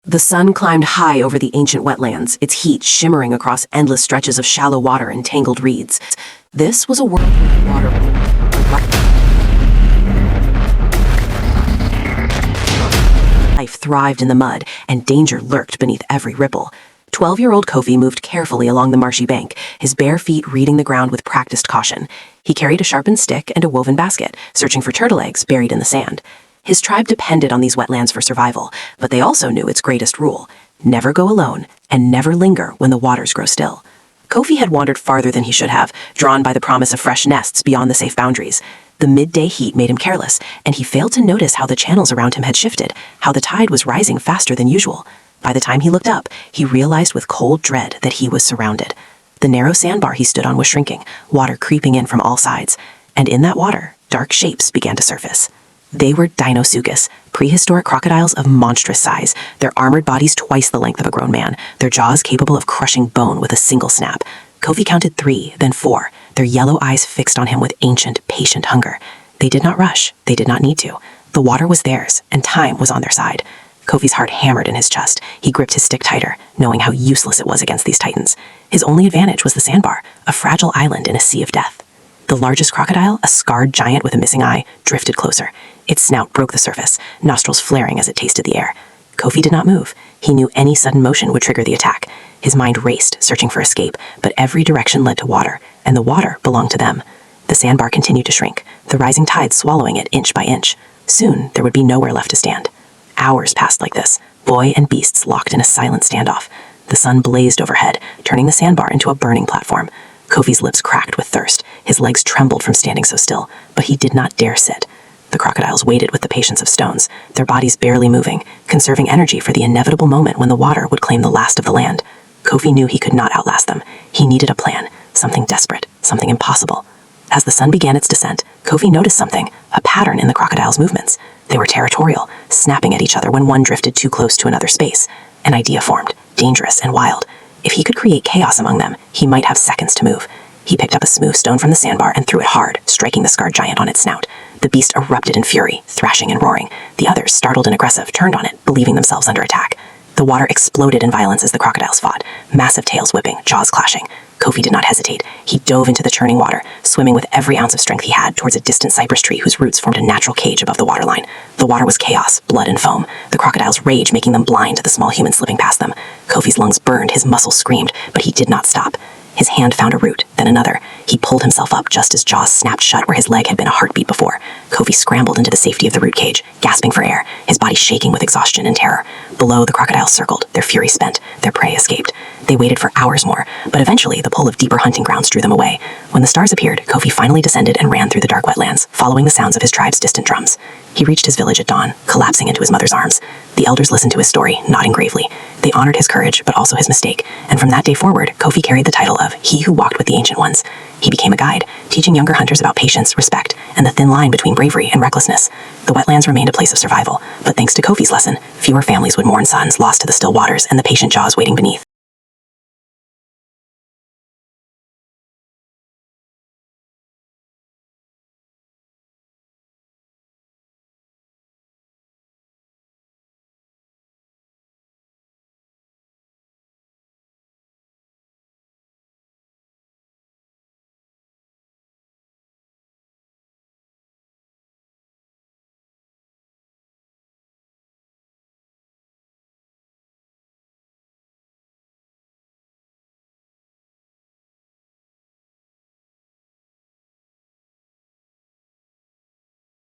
The sun climbed high over the ancient wetlands, its heat shimmering across endless stretches of shallow water and tangled reeds. This was a world where water life thrived in the mud, and danger lurked beneath every ripple. 12-year-old Kofi moved carefully along the marshy bank, his bare feet reading the ground with practiced caution. He carried a sharpened stick and a woven basket, searching for turtle eggs buried in the sand. His tribe depended on these wetlands for survival, but they also knew its greatest rule: never go alone and never linger when the waters grow still. Kofi had wandered farther than he should have, drawn by the promise of fresh nests beyond the safe boundaries. The midday heat made him careless, and he failed to notice how the channels around him had shifted, how the tide was rising faster than usual. By the time he looked up, he realized with cold dread that he was surrounded. The narrow sandbar he stood on was shrinking, water creeping in from all sides, and in that water, dark shapes began to surface. They were Deinosuchus, prehistoric crocodiles of monstrous size, their armored bodies twice the length of a grown man, their jaws capable of crushing bone with a single snap. Kofi counted 3, then 4, their yellow eyes fixed on him with ancient, patient hunger. They did not rush. They did not need to. The water was theirs, and time was on their side. Kofi's heart hammered in his chest. He gripped his stick tighter, knowing how useless it was against these titans. His only advantage was the sandbar, a fragile island in a sea of death. The largest crocodile, a scarred giant with a missing eye, drifted closer. Its snout broke the surface, nostrils flaring as it tasted the air. Kofi did not move. He knew any sudden motion would trigger the attack. His mind raced, searching for escape, but every direction led to water, and the water belonged to them. The sandbar continued to shrink, the rising tide swallowing it inch by inch. Soon, there would be nowhere left to stand. Hours passed like this, boy and beasts locked in a silent standoff. The sun blazed overhead, turning the sandbar into a burning platform. Kofi's lips cracked with thirst. His legs trembled from standing so still, but he did not dare sit. The crocodiles waited with the patience of stones, their bodies barely moving, conserving energy for the inevitable moment when the water would claim the last of the land. Kofi knew he could not outlast them. He needed a plan, something desperate, something impossible. As the sun began its descent, Kofi noticed something, a pattern in the crocodiles' movements. They were territorial, snapping at each other when one drifted too close to another space. An idea formed, dangerous and wild. If he could create chaos among them, he might have seconds to move. He picked up a smooth stone from the sandbar and threw it hard, striking the scarred giant on its snout. The beast erupted in fury, thrashing and roaring. The others, startled and aggressive, turned on it, believing themselves under attack. The water exploded in violence as the crocodiles fought, massive tails whipping, jaws clashing. Kofi did not hesitate. He dove into the churning water, swimming with every ounce of strength he had towards a distant cypress tree whose roots formed a natural cage above the waterline. The water was chaos, blood and foam, the crocodiles' rage making them blind to the small human slipping past them. Kofi's lungs burned, his muscles screamed, but he did not stop. His hand found a root, then another. He pulled himself up just as jaws snapped shut where his leg had been a heartbeat before. Kofi scrambled into the safety of the root cage, gasping for air, his body shaking with exhaustion and terror. Below, the crocodiles circled, their fury spent, their prey escaped. They waited for hours more, but eventually the pull of deeper hunting grounds drew them away. When the stars appeared, Kofi finally descended and ran through the dark wetlands, following the sounds of his tribe's distant drums. He reached his village at dawn, collapsing into his mother's arms. The elders listened to his story, nodding gravely. They honored his courage, but also his mistake, and from that day forward, Kofi carried the title of He Who Walked with the Ancient Ones. He became a guide, teaching younger hunters about patience, respect, and the thin line between bravery and recklessness. The wetlands remained a place of survival, but thanks to Kofi's lesson, fewer families would mourn sons lost to the still waters and the patient jaws waiting beneath.